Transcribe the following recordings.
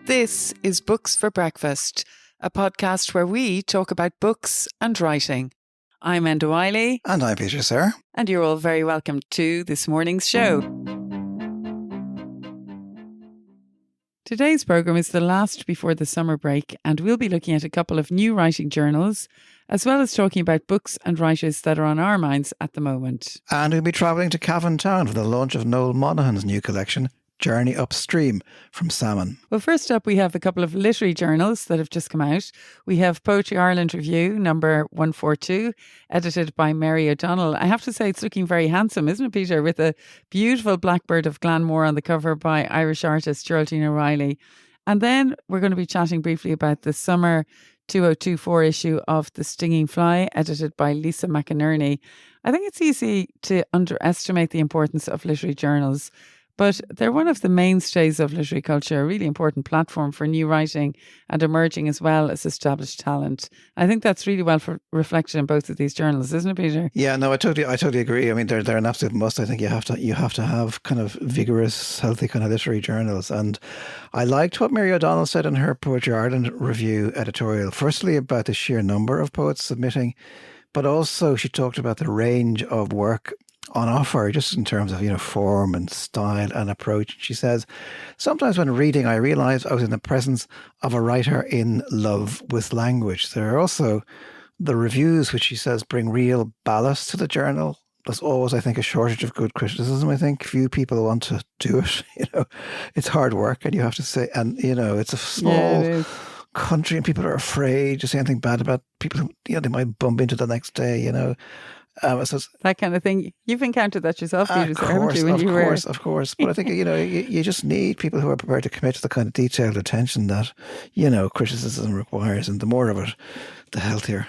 This is Books for Breakfast, a podcast where we talk about books and writing. I'm Enda Wiley. And I'm Peter Sirr. And you're all very welcome to this morning's show. Today's programme is the last before the summer break, and we'll be looking at a couple of new writing journals, as well as talking about books and writers that are on our minds at the moment. And we'll be travelling to Cavan Town for the launch of Noel Monahan's new collection, Journey Upstream, from Salmon. Well, first up, we have a couple of literary journals that have just come out. We have Poetry Ireland Review, number 142, edited by Mary O'Donnell. I have to say, it's looking very handsome, isn't it, Peter? With a beautiful blackbird of Glanmore on the cover by Irish artist Geraldine O'Reilly. And then we're going to be chatting briefly about the summer 2024 issue of The Stinging Fly, edited by Lisa McInerney. I think it's easy to underestimate the importance of literary journals, but they're one of the mainstays of literary culture, a really important platform for new writing and emerging as well as established talent. I think that's really well reflected in both of these journals, isn't it, Peter? Yeah, no, I totally agree. I mean, they're an absolute must. I think you have to have kind of vigorous, healthy kind of literary journals. And I liked what Mary O'Donnell said in her Poetry Ireland Review editorial. Firstly, about the sheer number of poets submitting, but also she talked about the range of work on offer, just in terms of, form and style and approach. She says, sometimes when reading, I realised I was in the presence of a writer in love with language. There are also the reviews, which she says bring real ballast to the journal. There's always, I think, a shortage of good criticism. I think few people want to do it. It's hard work, and you have to say, and it's a small country, and people are afraid to say anything bad about people who they might bump into the next day. So that kind of thing. You've encountered that yourself, Peter, haven't you? Of course. But I think, you just need people who are prepared to commit to the kind of detailed attention that, criticism requires. And the more of it, the healthier.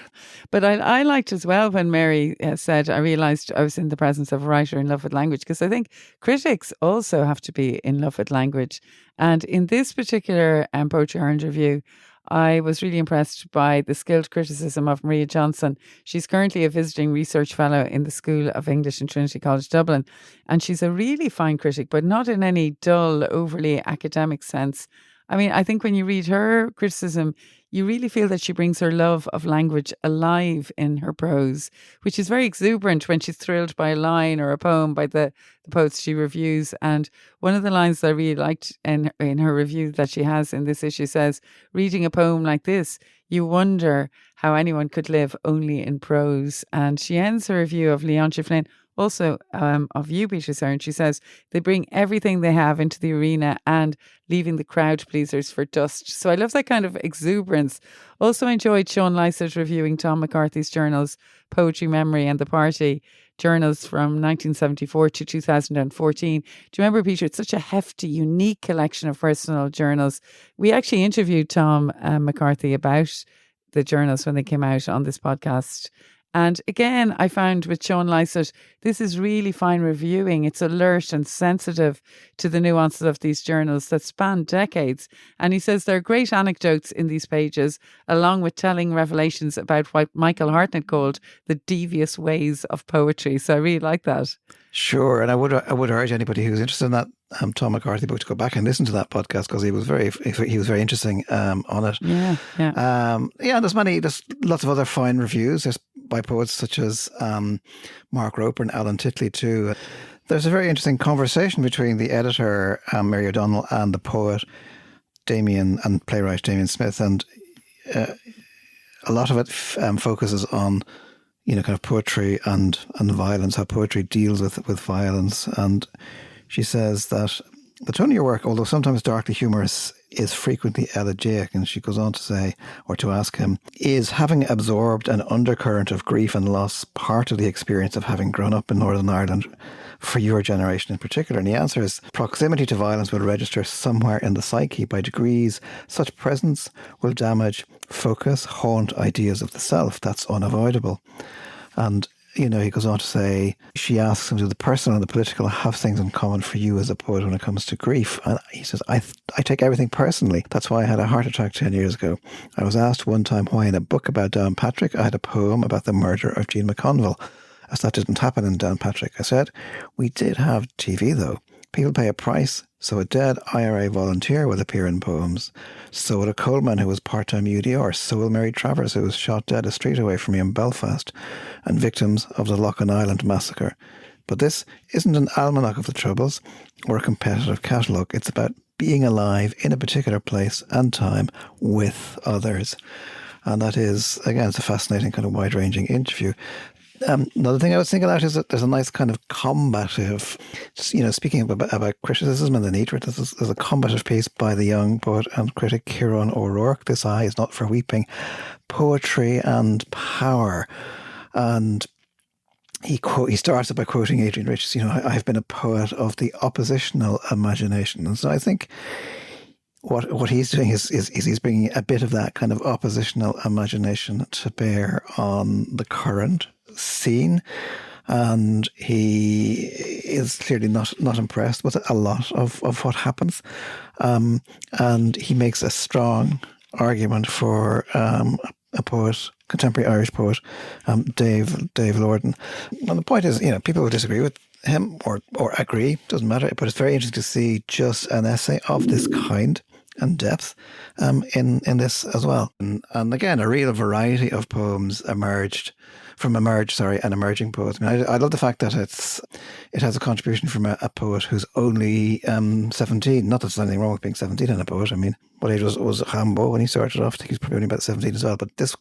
But I liked as well when Mary said, I realised I was in the presence of a writer in love with language, because I think critics also have to be in love with language. And in this particular Poetry Ireland Review, I was really impressed by the skilled criticism of Maria Johnson. She's currently a visiting research fellow in the School of English in Trinity College Dublin. And she's a really fine critic, but not in any dull, overly academic sense. I mean, I think when you read her criticism, you really feel that she brings her love of language alive in her prose, which is very exuberant when she's thrilled by a line or a poem by the poets she reviews. And one of the lines that I really liked in her review that she has in this issue says, reading a poem like this, you wonder how anyone could live only in prose. And she ends her review of Leontia Flynn, also of you, Peter Sirr, and she says they bring everything they have into the arena and leaving the crowd pleasers for dust. So I love that kind of exuberance. Also enjoyed Sean Lycett reviewing Tom McCarthy's journals, Poetry, Memory and the Party, journals from 1974 to 2014. Do you remember, Peter? It's such a hefty, unique collection of personal journals. We actually interviewed Tom McCarthy about the journals when they came out on this podcast. And again, I found with Sean Lycett, this is really fine reviewing. It's alert and sensitive to the nuances of these journals that span decades. And he says there are great anecdotes in these pages, along with telling revelations about what Michael Hartnett called the devious ways of poetry. So I really like that. Sure. And I would urge anybody who's interested in that Tom McCarthy book to go back and listen to that podcast, because he was very interesting on it. There's lots of other fine reviews. There's by poets such as Mark Roper and Alan Titley too. There's a very interesting conversation between the editor Mary O'Donnell and the poet and playwright Damien Smith, and a lot of it focuses on kind of poetry and violence, how poetry deals with violence. And she says that the tone of your work, although sometimes darkly humorous, is frequently elegiac. And she goes on to say, or to ask him, is having absorbed an undercurrent of grief and loss part of the experience of having grown up in Northern Ireland for your generation in particular? And the answer is, proximity to violence will register somewhere in the psyche. By degrees, such presence will damage focus, haunt ideas of the self. That's unavoidable. And he goes on to say, she asks him, do the personal and the political have things in common for you as a poet when it comes to grief? And he says, I take everything personally. That's why I had a heart attack 10 years ago. I was asked one time why in a book about Downpatrick I had a poem about the murder of Jean McConville, as that didn't happen in Downpatrick. I said, we did have TV though. People pay a price, so a dead IRA volunteer will appear in poems. So would a coalman who was part-time UDR. So will Mary Travers, who was shot dead a street away from me in Belfast, and victims of the Loughlin Island massacre. But this isn't an almanac of the Troubles or a competitive catalogue. It's about being alive in a particular place and time with others. And that is, again, it's a fascinating kind of wide-ranging interview. Another thing I was thinking about is that there's a nice kind of combative, speaking about criticism and the need for it, there's a combative piece by the young poet and critic Ciarán O'Rourke, This Eye is Not for Weeping, Poetry and Power. And he starts it by quoting Adrian Rich's, I've been a poet of the oppositional imagination. And so I think what he's doing is he's bringing a bit of that kind of oppositional imagination to bear on the current scene, and he is clearly not impressed with a lot of what happens, and he makes a strong argument for a poet, contemporary Irish poet, Dave Lorden. And the point is, people will disagree with him or agree, doesn't matter, but it's very interesting to see just an essay of this kind and depth in this as well. And again, a real variety of poems emerged from an emerging poet. I mean, I love the fact that it has a contribution from a poet who's only 17. Not that there's anything wrong with being 17 and a poet. I mean, what age was Rambo when he started off? I think he's probably only about 17 as well. But this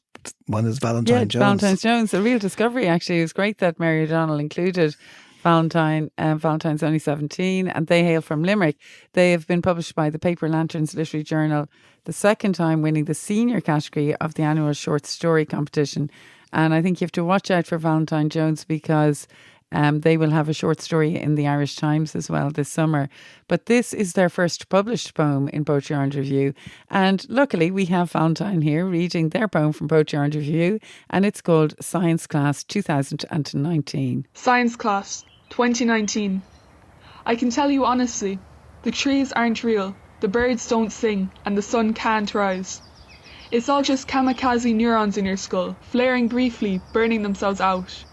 one is Valentine Jones. Valentine Jones, a real discovery actually. It was great that Mary O'Donnell included Valentine. Valentine's only 17 and they hail from Limerick. They have been published by the Paper Lanterns Literary Journal, the second time winning the senior category of the annual short story competition. And I think you have to watch out for Valentine Jones because they will have a short story in the Irish Times as well this summer. But this is their first published poem in Poetry Orange Review. And luckily we have Valentine here reading their poem from Poetry Orange Review, and it's called Science Class 2019. Science Class 2019. I can tell you honestly, the trees aren't real, the birds don't sing, and the sun can't rise. It's all just kamikaze neurons in your skull, flaring briefly, burning themselves out.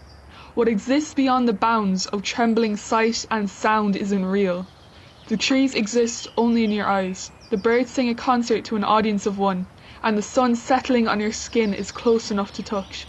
What exists beyond the bounds of trembling sight and sound isn't real. The trees exist only in your eyes. The birds sing a concert to an audience of one, and the sun settling on your skin is close enough to touch.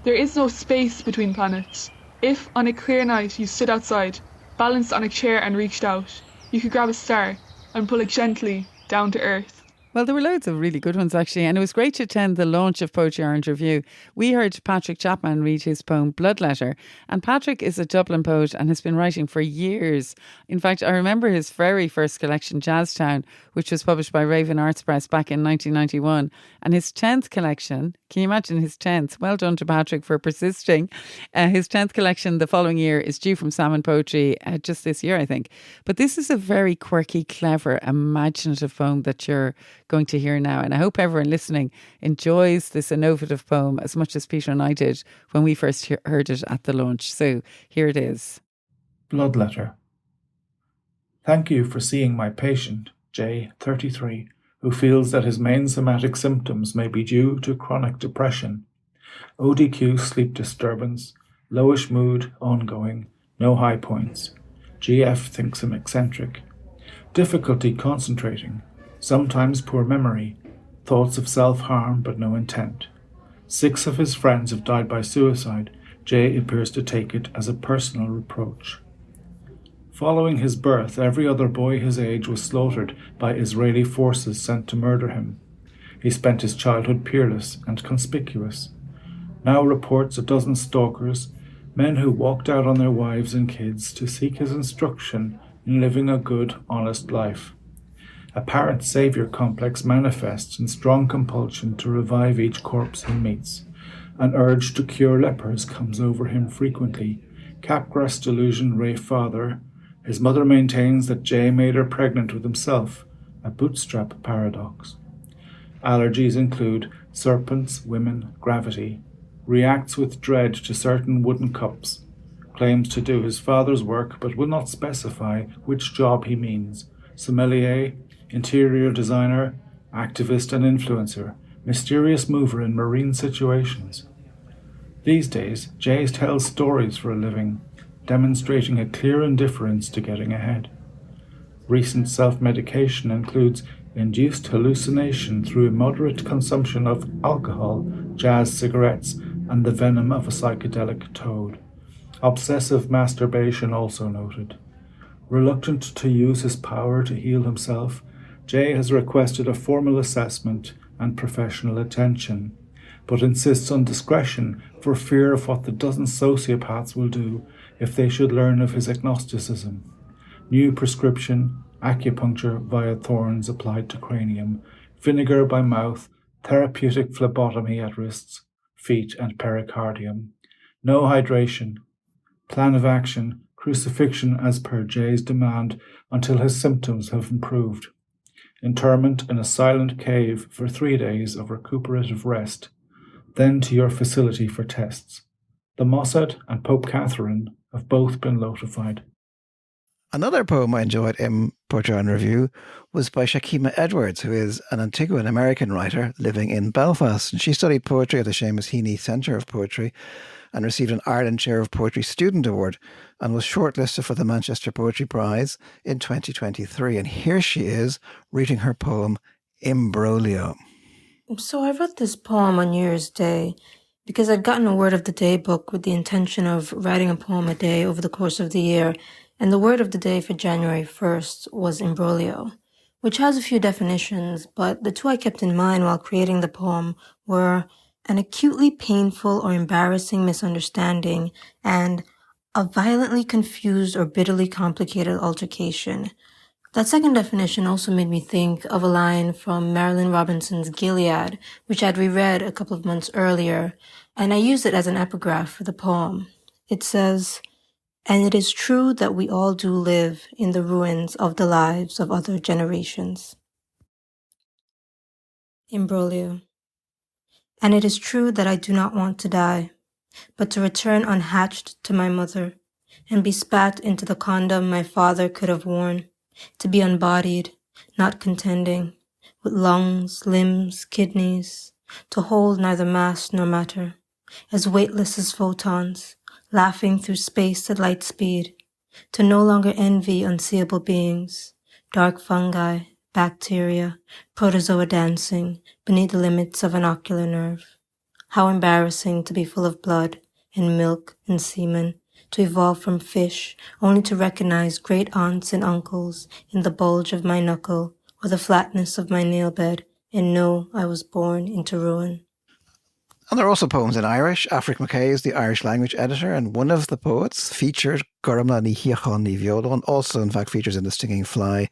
There is no space between planets. If, on a clear night, you stood outside, balanced on a chair and reached out, you could grab a star and pull it gently down to Earth. Well, there were loads of really good ones, actually, and it was great to attend the launch of Poetry Orange Review. We heard Patrick Chapman read his poem Bloodletter, and Patrick is a Dublin poet and has been writing for years. In fact, I remember his very first collection, Jazztown, which was published by Raven Arts Press back in 1991, and his 10th collection, can you imagine his 10th? Well done to Patrick for persisting. His 10th collection the following year is due from Salmon Poetry just this year, I think. But this is a very quirky, clever, imaginative poem that you're going to hear now. And I hope everyone listening enjoys this innovative poem as much as Peter and I did when we first heard it at the launch. So here it is. Bloodletter. Thank you for seeing my patient, J, 33, who feels that his main somatic symptoms may be due to chronic depression. ODQ sleep disturbance, lowish mood ongoing, no high points. GF thinks him eccentric. Difficulty concentrating, sometimes poor memory, thoughts of self-harm but no intent. 6 of his friends have died by suicide. J appears to take it as a personal reproach. Following his birth, every other boy his age was slaughtered by Israeli forces sent to murder him. He spent his childhood peerless and conspicuous. Now reports a dozen stalkers, men who walked out on their wives and kids to seek his instruction in living a good, honest life. A parent savior complex manifests in strong compulsion to revive each corpse he meets. An urge to cure lepers comes over him frequently. Capgras delusion Ray father. His mother maintains that Jay made her pregnant with himself, a bootstrap paradox. Allergies include serpents, women, gravity. Reacts with dread to certain wooden cups. Claims to do his father's work but will not specify which job he means. Sommelier, interior designer, activist and influencer, mysterious mover in marine situations. These days, Jay tells stories for a living, demonstrating a clear indifference to getting ahead. Recent self-medication includes induced hallucination through immoderate consumption of alcohol, jazz cigarettes, and the venom of a psychedelic toad. Obsessive masturbation also noted. Reluctant to use his power to heal himself, Jay has requested a formal assessment and professional attention, but insists on discretion for fear of what the dozen sociopaths will do if they should learn of his agnosticism. New prescription, acupuncture via thorns applied to cranium, vinegar by mouth, therapeutic phlebotomy at wrists, feet and pericardium. No hydration. Plan of action, crucifixion as per Jay's demand until his symptoms have improved. Interment in a silent cave for 3 days of recuperative rest. Then to your facility for tests. The Mossad and Pope Catherine have both been notified. Another poem I enjoyed in Poetry on Review was by Shakima Edwards, who is an Antiguan American writer living in Belfast. And she studied poetry at the Seamus Heaney Centre of Poetry and received an Ireland Chair of Poetry Student Award and was shortlisted for the Manchester Poetry Prize in 2023. And here she is reading her poem, Imbroglio. So I wrote this poem on New Year's Day because I'd gotten a Word of the Day book with the intention of writing a poem a day over the course of the year, and the word of the day for January 1st was imbroglio, which has a few definitions, but the two I kept in mind while creating the poem were an acutely painful or embarrassing misunderstanding and a violently confused or bitterly complicated altercation. That second definition also made me think of a line from Marilyn Robinson's Gilead, which I'd reread a couple of months earlier, and I used it as an epigraph for the poem. It says, "And it is true that we all do live in the ruins of the lives of other generations." Imbroglio. And it is true that I do not want to die, but to return unhatched to my mother, and be spat into the condom my father could have worn, to be unbodied, not contending, with lungs, limbs, kidneys, to hold neither mass nor matter, as weightless as photons, laughing through space at light speed, to no longer envy unseeable beings, dark fungi, bacteria, protozoa dancing beneath the limits of an ocular nerve. How embarrassing to be full of blood and milk and semen, to evolve from fish only to recognize great aunts and uncles in the bulge of my knuckle or the flatness of my nail bed and know I was born into ruin. And there are also poems in Irish. Afric Mackay is the Irish language editor, and one of the poets featured Gormla ni Hiachon ni Violon, also in fact features in The Stinging Fly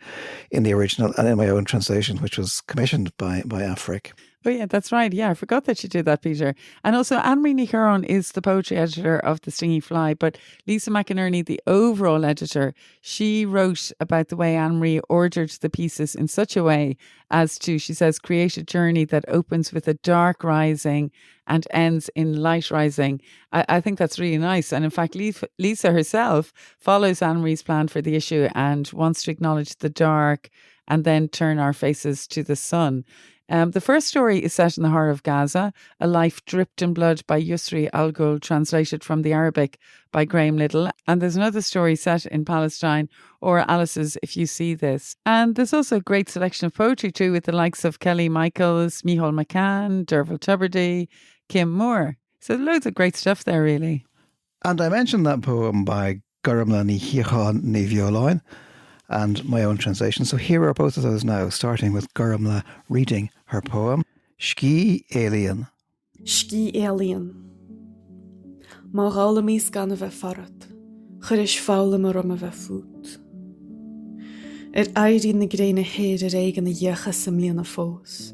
in the original and in my own translation, which was commissioned by Afric. Oh yeah, that's right. Yeah, I forgot that you did that, Peter. And also Anne-Marie Ní Chomhairán is the poetry editor of The Stinging Fly, but Lisa McInerney, the overall editor, she wrote about the way Anne-Marie ordered the pieces in such a way as to, she says, create a journey that opens with a dark rising and ends in light rising. I think that's really nice. And in fact, Lisa herself follows Anne-Marie's plan for the issue and wants to acknowledge the dark and then turn our faces to the sun. The first story is set in the horror of Gaza, a life dripped in blood by Yusri Al-Ghul, translated from the Arabic by Graham Little. And there's another story set in Palestine, or Alice's If You See This. And there's also a great selection of poetry too, with the likes of Kelly Michaels, Micheál McCann, Derval Tubridy, Kim Moore. So loads of great stuff there, really. And I mentioned that poem by Gormla ni Hiachon ni Violon and my own translation. So here are both of those now, starting with Gormla reading her poem, Ski Alien. Ski Alien. Má gála mís gan a bheith farad, chur is fála mar a bheith fút. Airí na gréine héad a réig an na dheacha sam líana fós.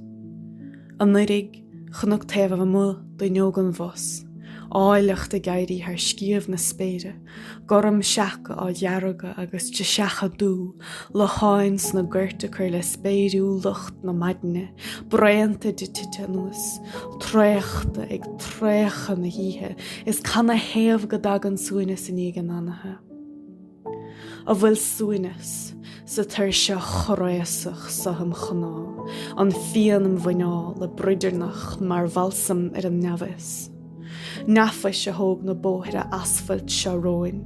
An nurig, chunug tef a mú do neogan fós, áileach de gairí haar scíomh na spéire, gorum seacha á dhearaga agus de seacha dú, le háins na gurta chuir le spéirú lucht na maidne, breanta de titanus, tréachta ag trécha na híthe, is canna héamh go dagan suinas in ígan anathe. A bhfuil suinas, sa tar se chréasach sa ham chaná, an fianam bhainál le brudernach mar valsam an nevis. Nafa se hóg na bóthir a asfalt se roin,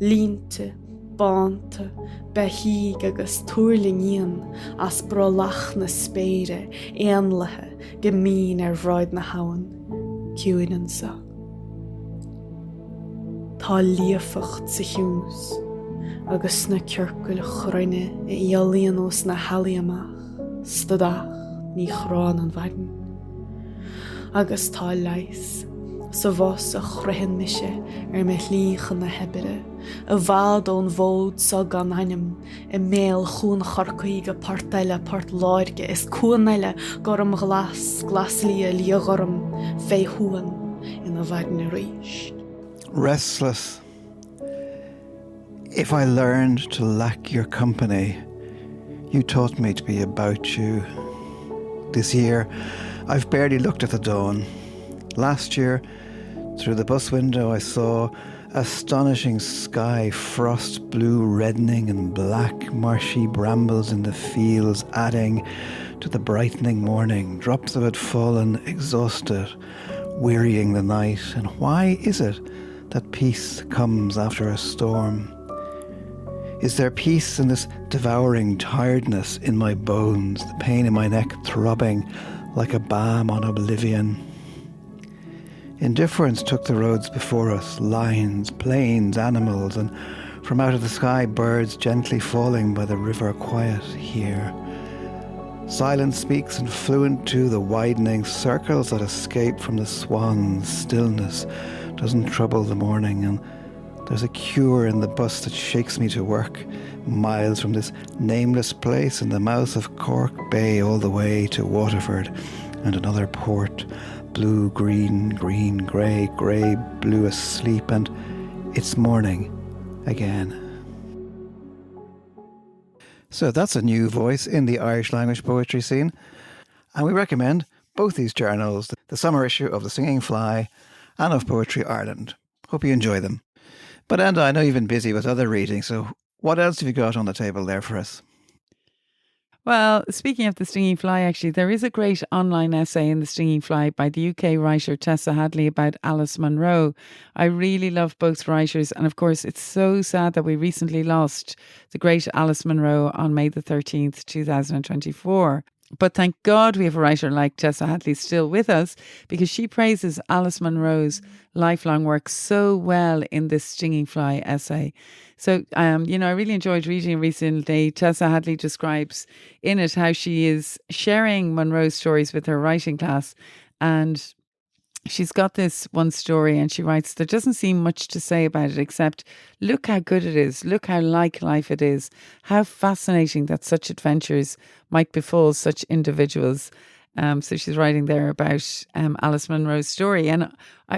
línte, Bánta, behíg agus túirlingíon as brolach na spéire, éonlathe go mín bhráid na hain, ciúinan sa. Tá líofacht sa hiús, agus na ceircail chroinne I iolaíon os na halaí amach, stadach ní chrán an bhagan. Agus tá leis, sa bhos a chruithin mise me líchan na hebire, a bhad ón bhód sa gan hanim, I méal chún charcaí go partaile part láirge is cuaneile gorum glaslí a líogorum fé huan in a bhagan ríist. Restless. If I learned to lack your company, you taught me to be about you. This year, I've barely looked at the dawn. Last year, through the bus window, I saw astonishing sky, frost blue reddening and black marshy brambles in the fields adding to the brightening morning. Drops of it fallen, exhausted, wearying the night. And why is it that peace comes after a storm? Is there peace in this devouring tiredness in my bones, the pain in my neck throbbing like a balm on oblivion? Indifference took the roads before us, lines, plains, animals, and from out of the sky birds gently falling by the river quiet here. Silence speaks and fluent to the widening circles that escape from the swans. Stillness doesn't trouble the morning, and there's a cure in the bus that shakes me to work, miles from this nameless place in the mouth of Cork Bay all the way to Waterford and another port. Blue, green, green, grey, grey, blue asleep, and it's morning again. So that's a new voice in the Irish language poetry scene. And we recommend both these journals, the summer issue of The Singing Fly and of Poetry Ireland. Hope you enjoy them. But Enda, I know you've been busy with other reading, so what else have you got on the table there for us? Well, speaking of The Stinging Fly, actually, there is a great online essay in The Stinging Fly by the UK writer Tessa Hadley about Alice Munro. I really love both writers, and of course, it's so sad that we recently lost the great Alice Munro on May the 13th, 2024. But thank God we have a writer like Tessa Hadley still with us, because she praises Alice Munro's lifelong work so well in this Stinging Fly essay. So, I really enjoyed reading it recently. Tessa Hadley describes in it how she is sharing Munro's stories with her writing class, and she's got this one story and she writes, there doesn't seem much to say about it except look how good it is, look how like life it is, how fascinating that such adventures might befall such individuals. So she's writing there about Alice Munro's story. And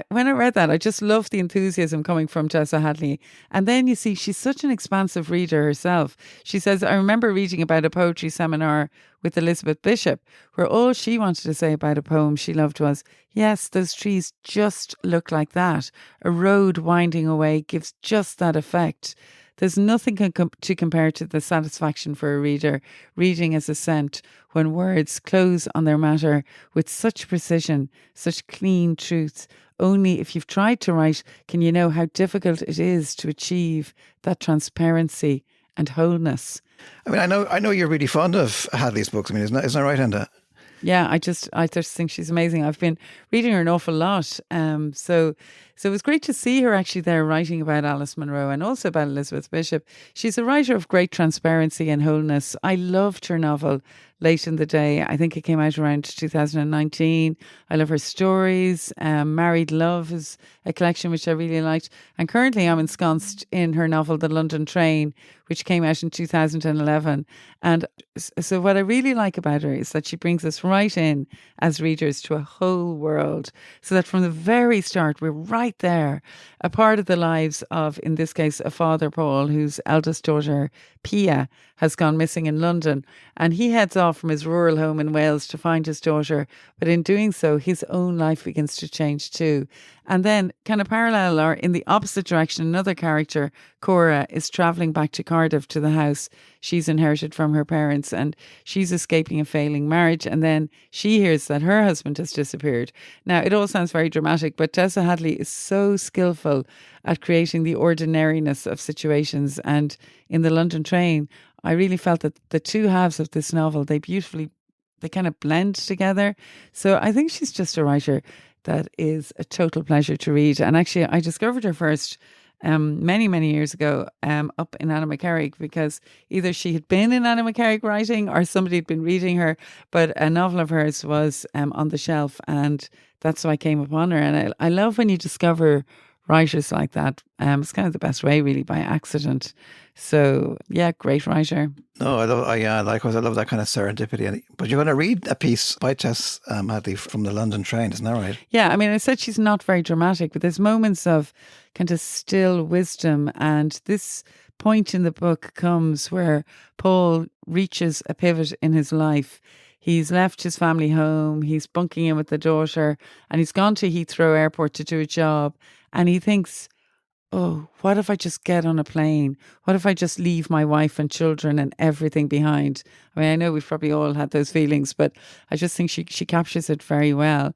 when I read that, I just loved the enthusiasm coming from Tessa Hadley. And then you see, she's such an expansive reader herself. She says, I remember reading about a poetry seminar with Elizabeth Bishop, where all she wanted to say about a poem she loved was, yes, those trees just look like that. A road winding away gives just that effect. There's nothing to compare to the satisfaction for a reader reading as a scent when words close on their matter with such precision, such clean truth. Only if you've tried to write can you know how difficult it is to achieve that transparency and wholeness. I mean, I know you're really fond of Hadley's books. I mean, isn't that right, Enda? Yeah, I just think she's amazing. I've been reading her an awful lot. So it was great to see her actually there writing about Alice Munro and also about Elizabeth Bishop. She's a writer of great transparency and wholeness. I loved her novel, Late in the Day. I think it came out around 2019. I love her stories. Married Love is a collection which I really liked. And currently I'm ensconced in her novel, The London Train, which came out in 2011. And so what I really like about her is that she brings us right in as readers to a whole world, so that from the very start, we're right there, a part of the lives of, in this case, a father, Paul, whose eldest daughter, Pia, has gone missing in London. And he heads off off from his rural home in Wales to find his daughter. But in doing so, his own life begins to change too. And then, kind of parallel or in the opposite direction, another character, Cora, is travelling back to Cardiff to the house she's inherited from her parents, and she's escaping a failing marriage. And then she hears that her husband has disappeared. Now, it all sounds very dramatic, but Tessa Hadley is so skillful at creating the ordinariness of situations. And in the London train, I really felt that the two halves of this novel, they kind of blend together. So I think she's just a writer that is a total pleasure to read. And actually, I discovered her first many, many years ago up in Anna McCarrick, because either she had been in Anna McCarrick writing or somebody had been reading her, but a novel of hers was on the shelf, and that's how I came upon her. And I love when you discover writers like that. It's kind of the best way, really, by accident. So, yeah, great writer. No, likewise, I love that kind of serendipity. But you're going to read a piece by Tess Hadley from the London train, isn't that right? Yeah, I mean, I said she's not very dramatic, but there's moments of kind of still wisdom. And this point in the book comes where Paul reaches a pivot in his life. He's left his family home, he's bunking in with the daughter, and he's gone to Heathrow Airport to do a job. And he thinks, oh, what if I just get on a plane? What if I just leave my wife and children and everything behind? I mean, I know we've probably all had those feelings, but I just think she captures it very well.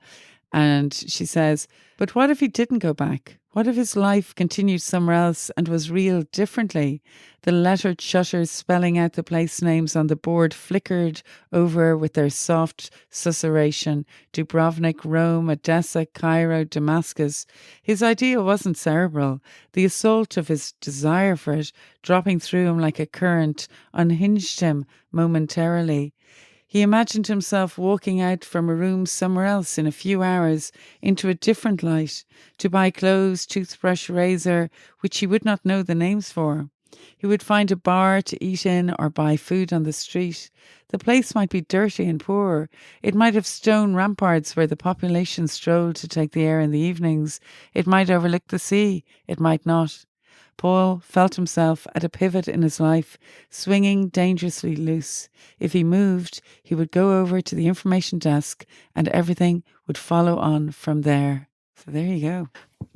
And she says, but what if he didn't go back? What if his life continued somewhere else and was real differently? The lettered shutters spelling out the place names on the board flickered over with their soft susurration. Dubrovnik, Rome, Odessa, Cairo, Damascus. His idea wasn't cerebral. The assault of his desire for it, dropping through him like a current, unhinged him momentarily. He imagined himself walking out from a room somewhere else in a few hours into a different light to buy clothes, toothbrush, razor, which he would not know the names for. He would find a bar to eat in or buy food on the street. The place might be dirty and poor. It might have stone ramparts where the population strolled to take the air in the evenings. It might overlook the sea. It might not. Paul felt himself at a pivot in his life, swinging dangerously loose. If he moved, he would go over to the information desk and everything would follow on from there. So there you go.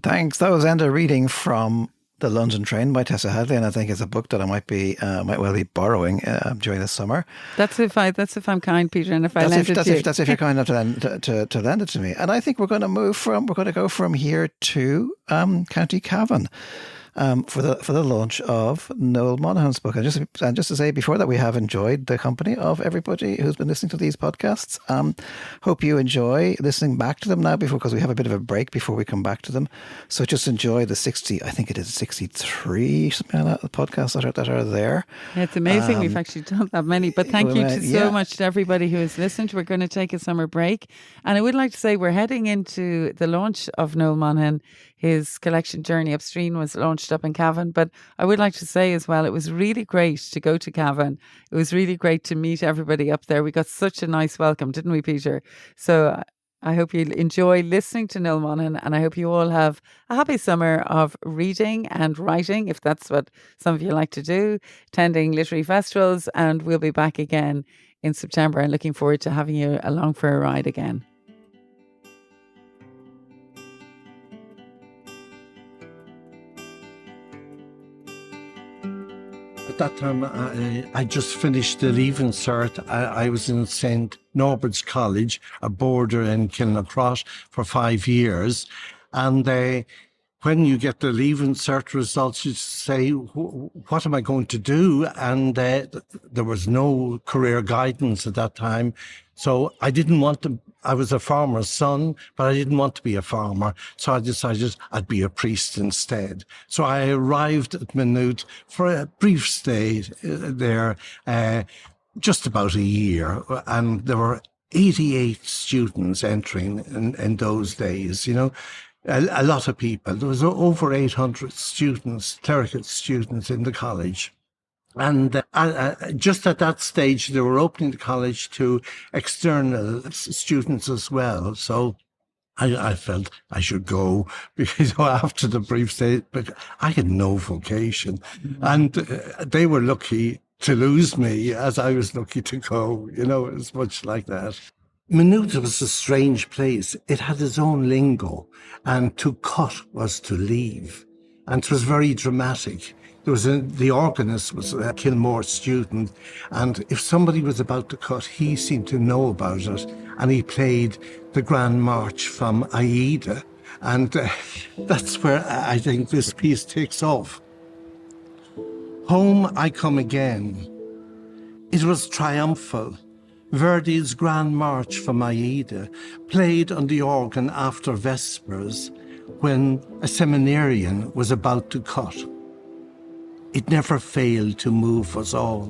Thanks. That was Enda reading from The London Train by Tessa Hadley, and I think it's a book that I might well be borrowing during the summer. That's if I'm kind, Peter, and if I lend it to you. That's if you're kind enough to lend it to me. And I think we're going to go from here to County Cavan. For the launch of Noel Monahan's book. And just to say before that, we have enjoyed the company of everybody who's been listening to these podcasts. Hope you enjoy listening back to them now because we have a bit of a break before we come back to them. So just enjoy the 63 something like that, podcasts that are there. Yeah, it's amazing we've actually done that many. But thank you so much to everybody who has listened. We're going to take a summer break. And I would like to say we're heading into the launch of Noel Monahan. His collection Journey Upstream was launched up in Cavan. But I would like to say as well, it was really great to go to Cavan. It was really great to meet everybody up there. We got such a nice welcome, didn't we, Peter? So I hope you enjoy listening to Noel Monahan, and I hope you all have a happy summer of reading and writing, if that's what some of you like to do, attending literary festivals, and we'll be back again in September and looking forward to having you along for a ride again. At that time, I just finished the Leaving Cert. I was in St. Norbert's College, a border in Kilnacross, for 5 years. And when you get the Leaving Cert results, you say, what am I going to do? And there was no career guidance at that time. So I didn't want to, I was a farmer's son, but I didn't want to be a farmer. So I decided I'd be a priest instead. So I arrived at Maynooth for a brief stay there, just about a year. And there were 88 students entering in those days, you know. A lot of people. There was over 800 students, clerical students in the college. And just at that stage, they were opening the college to external students as well. So I felt I should go because after the brief stay, but I had no vocation. And they were lucky to lose me as I was lucky to go. You know, it was much like that. Maynooth was a strange place. It had its own lingo, and to cut was to leave. And it was very dramatic. The organist was a Kilmore student, and if somebody was about to cut, he seemed to know about it, and he played the Grand March from Aida, and that's where I think this piece takes off. Home I come again. It was triumphal. Verdi's Grand March from Aida, played on the organ after Vespers, when a seminarian was about to cut. It never failed to move us all.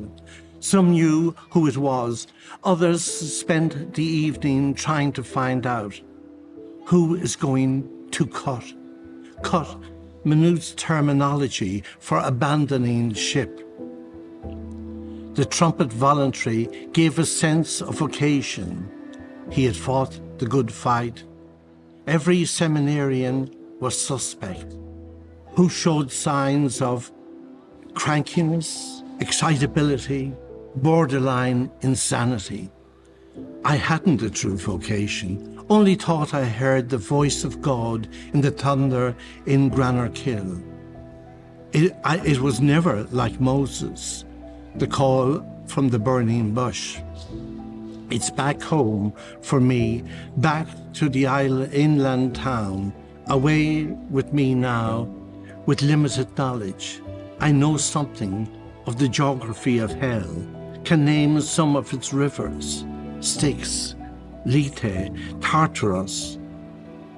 Some knew who it was. Others spent the evening trying to find out who is going to cut. Cut, Maynooth's terminology for abandoning ship. The trumpet voluntary gave a sense of occasion. He had fought the good fight. Every seminarian was suspect, who showed signs of crankiness, excitability, borderline insanity. I hadn't a true vocation, only thought I heard the voice of God in the thunder in Granarkill. It was never like Moses, the call from the burning bush. It's back home for me, back to the inland town, away with me now, with limited knowledge. I know something of the geography of hell, can name some of its rivers, Styx, Lethe, Tartarus.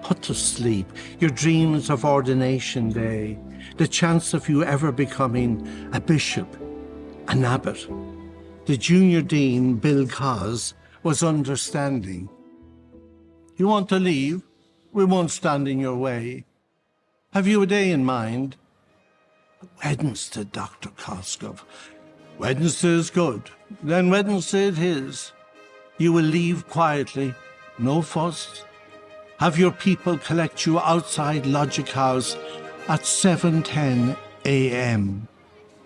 Put to sleep your dreams of ordination day, the chance of you ever becoming a bishop, an abbot. The junior dean, Bill Cos, was understanding. You want to leave? We won't stand in your way. Have you a day in mind? Wednesday, Dr. Koskov. Wednesday is good. Then Wednesday it is. You will leave quietly, no fuss. Have your people collect you outside Logic House at 7:10 a.m.,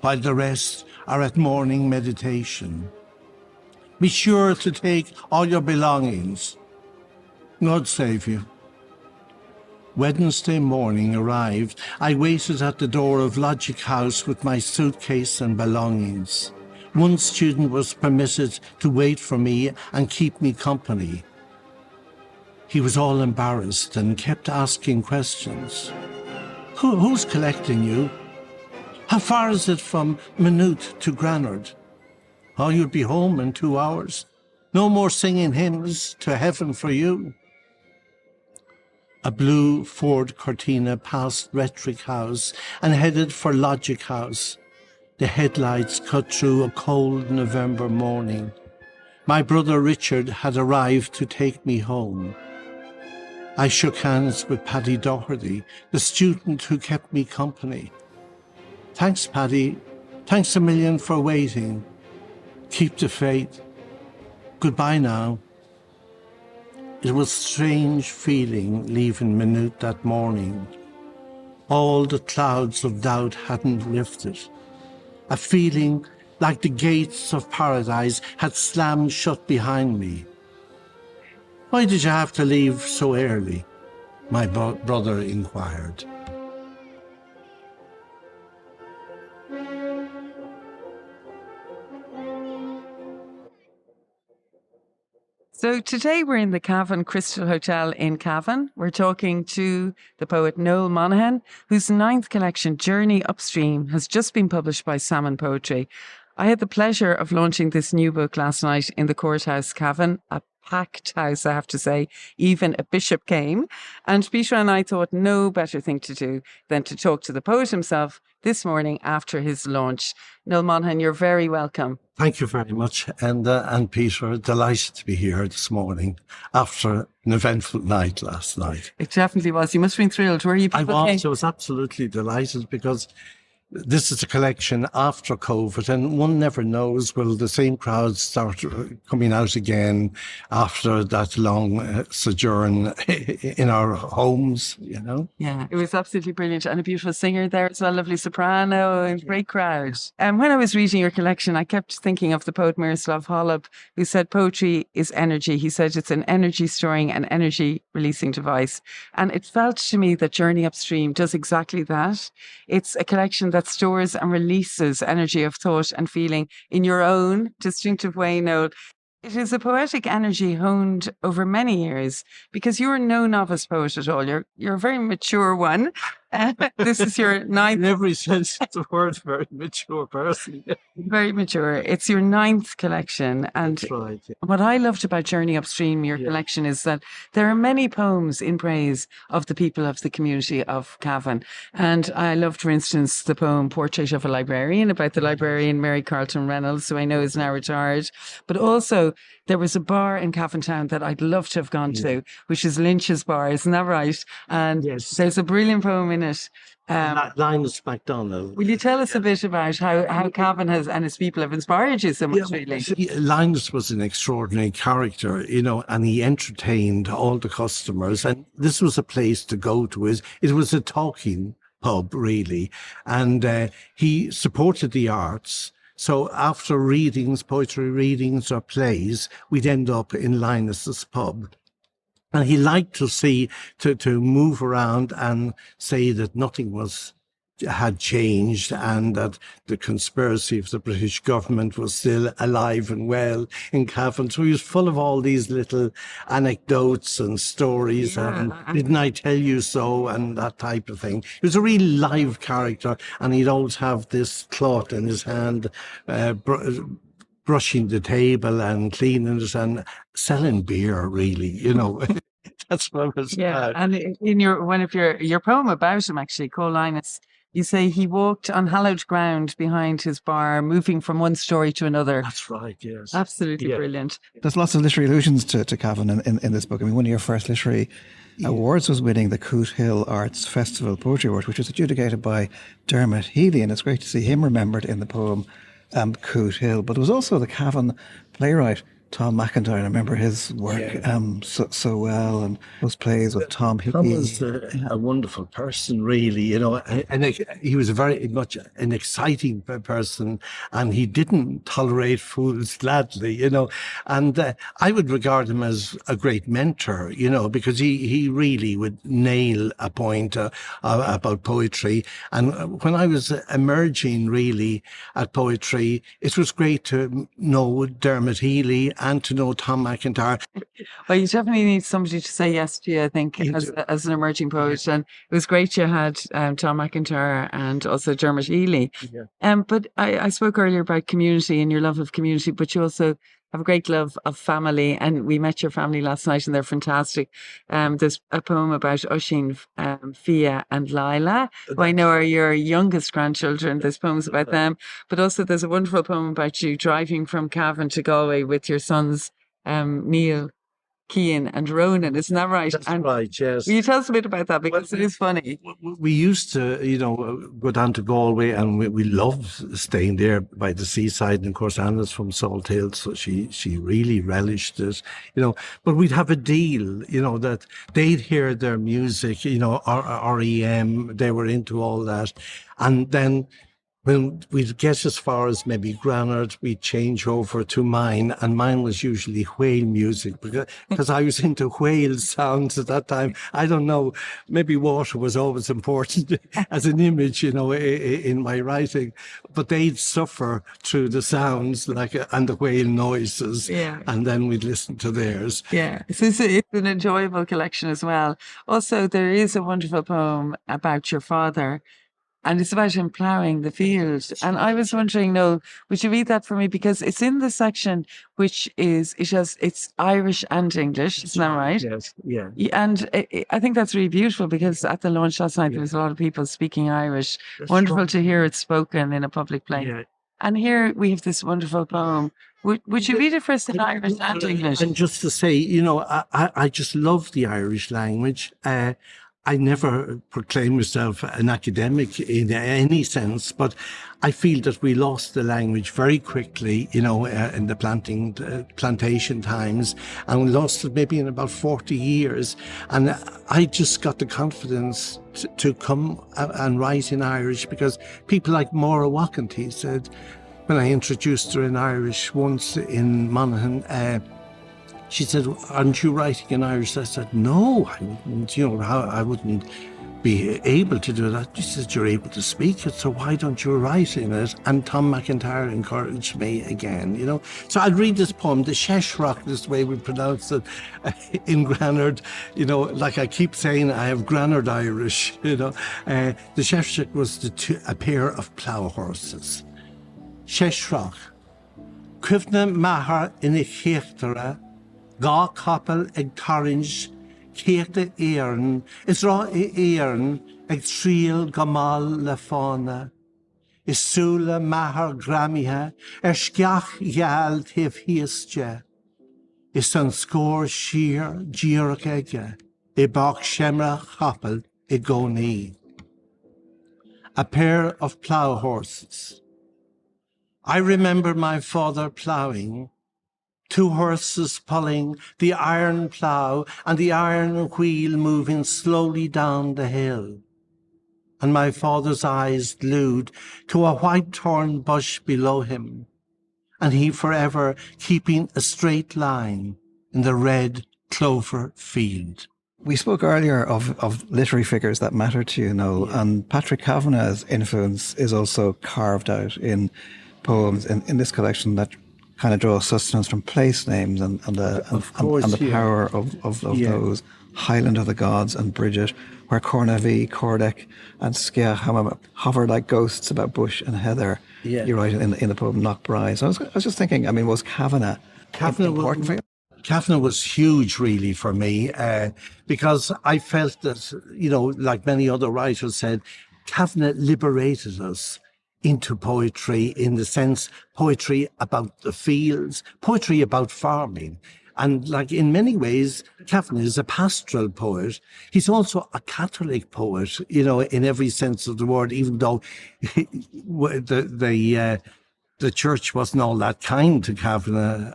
while the rest are at morning meditation. Be sure to take all your belongings. God save you. Wednesday morning arrived. I waited at the door of Logic House with my suitcase and belongings. One student was permitted to wait for me and keep me company. He was all embarrassed and kept asking questions. Who's collecting you? How far is it from Maynooth to Granard? Oh, you'll be home in 2 hours. No more singing hymns to heaven for you. A blue Ford Cortina passed Rhetoric House and headed for Logic House. The headlights cut through a cold November morning. My brother Richard had arrived to take me home. I shook hands with Paddy Doherty, the student who kept me company. Thanks, Paddy. Thanks a million for waiting. Keep the faith. Goodbye now. It was a strange feeling leaving Maynooth that morning. All the clouds of doubt hadn't lifted. A feeling like the gates of paradise had slammed shut behind me. Why did you have to leave so early? My brother inquired. So today we're in the Cavan Crystal Hotel in Cavan. We're talking to the poet Noel Monahan, whose 9th collection, Journey Upstream, has just been published by Salmon Poetry. I had the pleasure of launching this new book last night in the Courthouse Cavan, a packed house, I have to say. Even a bishop came. And Peter and I thought no better thing to do than to talk to the poet himself this morning after his launch. Noel Monahan, you're very welcome. Thank you very much. And Peter, delighted to be here this morning after an eventful night last night. It definitely was. You must have been thrilled. Were you? I was absolutely delighted because this is a collection after COVID, and one never knows, will the same crowds start coming out again after that long sojourn in our homes, you know? Yeah, it was absolutely brilliant. And a beautiful singer there as well, lovely soprano, and great crowd. And when I was reading your collection, I kept thinking of the poet Miroslav Holub, who said poetry is energy. He said it's an energy storing and energy releasing device. And it felt to me that Journey Upstream does exactly that. It's a collection that stores and releases energy of thought and feeling in your own distinctive way, Noel. It is a poetic energy honed over many years, because you're no novice poet at all. You're a very mature one. This is your ninth. In every sense of the word, very mature person. Very mature. It's your ninth collection. And That's right. Yeah. what I loved about Journey Upstream, your collection, is that there are many poems in praise of the people of the community of Cavan. And I loved, for instance, the poem Portrait of a Librarian, about the librarian Mary Carlton Reynolds, who I know is now retired. But also, there was a bar in Cavan Town that I'd love to have gone to, which is Lynch's Bar, isn't that right? And there's a brilliant poem in it. Linus MacDonald. Will you tell us a bit about how Cavan has and his people have inspired you so much, really? Linus was an extraordinary character, you know, and he entertained all the customers. And this was a place to go to. It was a talking pub, really. And he supported the arts. So after readings, poetry readings or plays, we'd end up in Linus's pub. And he liked to see, to move around and say that nothing had changed and that the conspiracy of the British government was still alive and well in Cavan. So he was full of all these little anecdotes and stories and didn't I tell you so and that type of thing. He was a really live character, and he'd always have this cloth in his hand, brushing the table and cleaning it and selling beer, really, you know. That's what it was about. And in one of your poem about him, actually, Call Linus, you say he walked on hallowed ground behind his bar, moving from one story to another. That's right, yes. Absolutely brilliant. There's lots of literary allusions to Cavan in this book. I mean, one of your first literary awards was winning the Coot Hill Arts Festival Poetry Award, which was adjudicated by Dermot Healy, and it's great to see him remembered in the poem Coot Hill. But there was also the Cavan playwright Tom McIntyre. I remember his work so well, and those plays with Tom Hickey. Tom was a wonderful person, really, you know, and he was very much an exciting person, and he didn't tolerate fools gladly, you know, and I would regard him as a great mentor, you know, because he really would nail a point about poetry. And when I was emerging really at poetry, it was great to know Dermot Healy and to know Tom McIntyre. Well, you definitely need somebody to say yes to you, I think, as an emerging poet. And it was great you had Tom McIntyre and also Dermot Healy. But I spoke earlier about community and your love of community, but you also have a great love of family, and we met your family last night and they're fantastic. There's a poem about Oisín, Fia and Lila, who I know are your youngest grandchildren. There's poems about them, but also there's a wonderful poem about you driving from Cavan to Galway with your sons, Neil, Cian and Ronan, isn't that right? That's right, yes. Will you tell us a bit about that, because it is funny? We used to, you know, go down to Galway, and we loved staying there by the seaside. And of course, Anna's from Salt Hill, so she really relished it, you know. But we'd have a deal, you know, that they'd hear their music, you know, REM, they were into all that. And then when we'd get as far as maybe Granard, we'd change over to mine, and mine was usually whale music, because I was into whale sounds at that time. I don't know, maybe water was always important as an image, you know, in my writing, but they'd suffer through the sounds and the whale noises, and then we'd listen to theirs. Yeah, so it's an enjoyable collection as well. Also, there is a wonderful poem about your father, and it's about him ploughing the field. And I was wondering, Noel, would you read that for me? Because it's in the section which is, it's Irish and English, isn't that right? Yes, yeah. And I think that's really beautiful, because at the launch last night, there was a lot of people speaking Irish. That's wonderful right. to hear it spoken in a public place. Yeah. And here we have this wonderful poem. Would you read it for us in Irish and English? And just to say, you know, I just love the Irish language. I never proclaim myself an academic in any sense, but I feel that we lost the language very quickly, in the plantation times, and we lost it maybe in about 40 years. And I just got the confidence to come and write in Irish, because people like Maura Wakenty said, when I introduced her in Irish once in Monahan, she said, "Aren't you writing in Irish?" I said, "No, I wouldn't, I wouldn't be able to do that." She said, "You're able to speak it, so why don't you write in it?" And Tom McIntyre encouraged me again, So I'll read this poem, the Sheshrock, this way we pronounce it in Granard, like I keep saying, I have Granard Irish, The Sheshrock was a pair of plough horses. Sheshrock, Cufna Mahar in a Chechtara, Gá capel ag tarinj, céirte éireann, is rá éireann ag tríal gamal le fána. Is súla mahar gramithe, sceach gheal taobh híoste. Is an scór sir díreach aige, I bach shemra chapel I gcónaí. A pair of plough horses. I remember my father ploughing, 2 horses pulling the iron plough and the iron wheel moving slowly down the hill. And my father's eyes glued to a white thorn bush below him, and he forever keeping a straight line in the red clover field. We spoke earlier of literary figures that matter to you, Noel, and Patrick Kavanagh's influence is also carved out in poems in this collection that kind of draw sustenance from place names and the power of those. Highland of the Gods and Bridget, where Cornaví, Cordec and Scia hover like ghosts about bush and heather. Yeah. You write in the poem Knockbride. So I was just thinking, was Kavanagh important for you? Kavanagh was huge, really, for me, because I felt that, like many other writers said, Kavanagh liberated us into poetry, in the sense, poetry about the fields, poetry about farming. And like in many ways, Kavanagh is a pastoral poet. He's also a Catholic poet, in every sense of the word, even though the church wasn't all that kind to Kavanagh.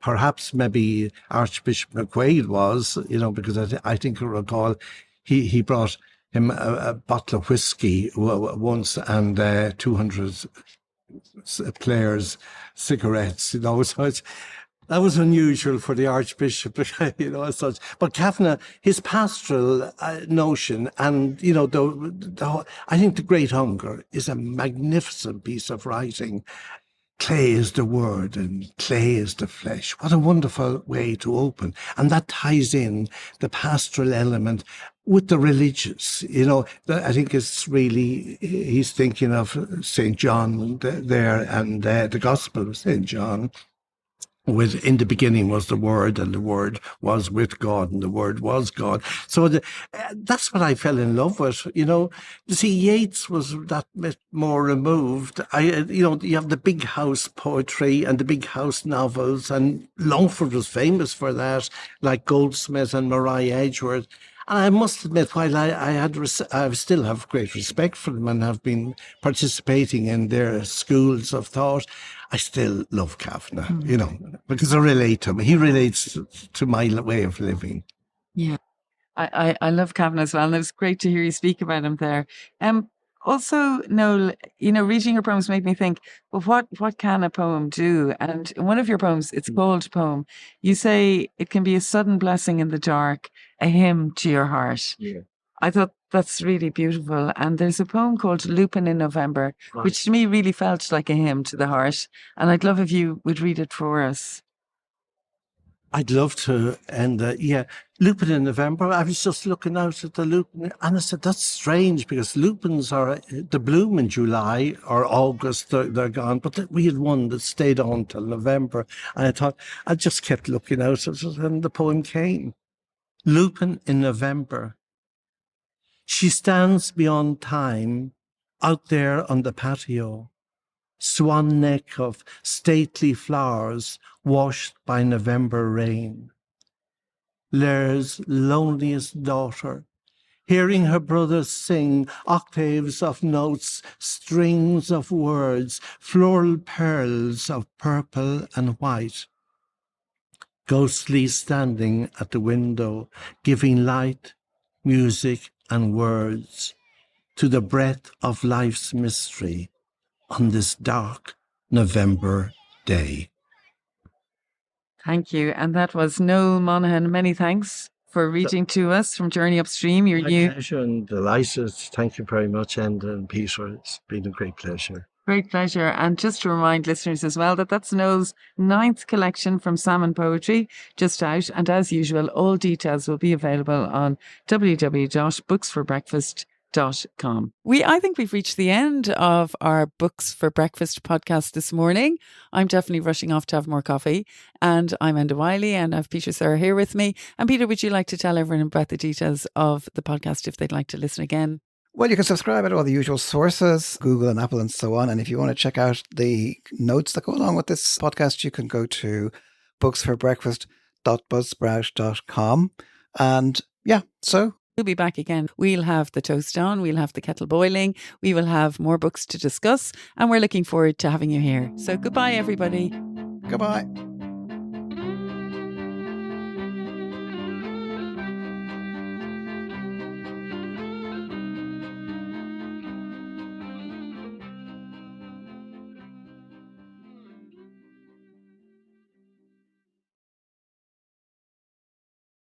Perhaps maybe Archbishop McQuaid was, because I think I recall he brought him a bottle of whiskey once and 200 players' cigarettes, So that was unusual for the Archbishop, as such. But Kavanagh, his pastoral notion and, I think The Great Hunger is a magnificent piece of writing. Clay is the word and clay is the flesh. What a wonderful way to open. And that ties in the pastoral element with the religious. I think it's really, he's thinking of St. John there and the Gospel of St. John. In the beginning was the Word, and the Word was with God, and the Word was God. So that's what I fell in love with. You see, Yeats was that bit more removed. You have the big house poetry and the big house novels, and Longford was famous for that, like Goldsmith and Maria Edgeworth. And I must admit, while I still have great respect for them and have been participating in their schools of thought, I still love Kavanagh, because I relate to him. He relates to my way of living. Yeah, I love Kavanagh as well, and it was great to hear you speak about him there. Also, Noel, reading your poems made me think, well, what can a poem do? And in one of your poems, it's called Poem, you say it can be a sudden blessing in the dark, a hymn to your heart. Yeah. I thought that's really beautiful. And there's a poem called Lupin in November, right, which to me really felt like a hymn to the heart. And I'd love if you would read it for us. I'd love to. And Lupin in November, I was just looking out at the lupin and I said, that's strange because lupins the bloom in July or August, they're gone. But we had one that stayed on till November. And I thought, I just kept looking out at it and the poem came. Lupin in November. She stands beyond time out there on the patio. Swan neck of stately flowers washed by November rain. Lair's loneliest daughter, hearing her brothers sing octaves of notes, strings of words, floral pearls of purple and white. Ghostly standing at the window, giving light, music and words to the breath of life's mystery on this dark November day. Thank you. And that was Noel Monahan. Many thanks for reading to us from Journey Upstream. My pleasure and delighted. Thank you very much, Enda and Peter. It's been a great pleasure. Great pleasure. And just to remind listeners as well that that's Noel's 9th collection from Salmon Poetry, just out. And as usual, all details will be available on www.booksforbreakfast.com. I think we've reached the end of our Books for Breakfast podcast this morning. I'm definitely rushing off to have more coffee. And I'm Enda Wiley and I have Peter Sirr here with me. And Peter, would you like to tell everyone about the details of the podcast if they'd like to listen again? Well, you can subscribe at all the usual sources, Google and Apple and so on. And if you want to check out the notes that go along with this podcast, you can go to booksforbreakfast.buzzsprout.com. And yeah, so we'll be back again. We'll have the toast on, we'll have the kettle boiling, we will have more books to discuss, and we're looking forward to having you here. So goodbye, everybody. Goodbye.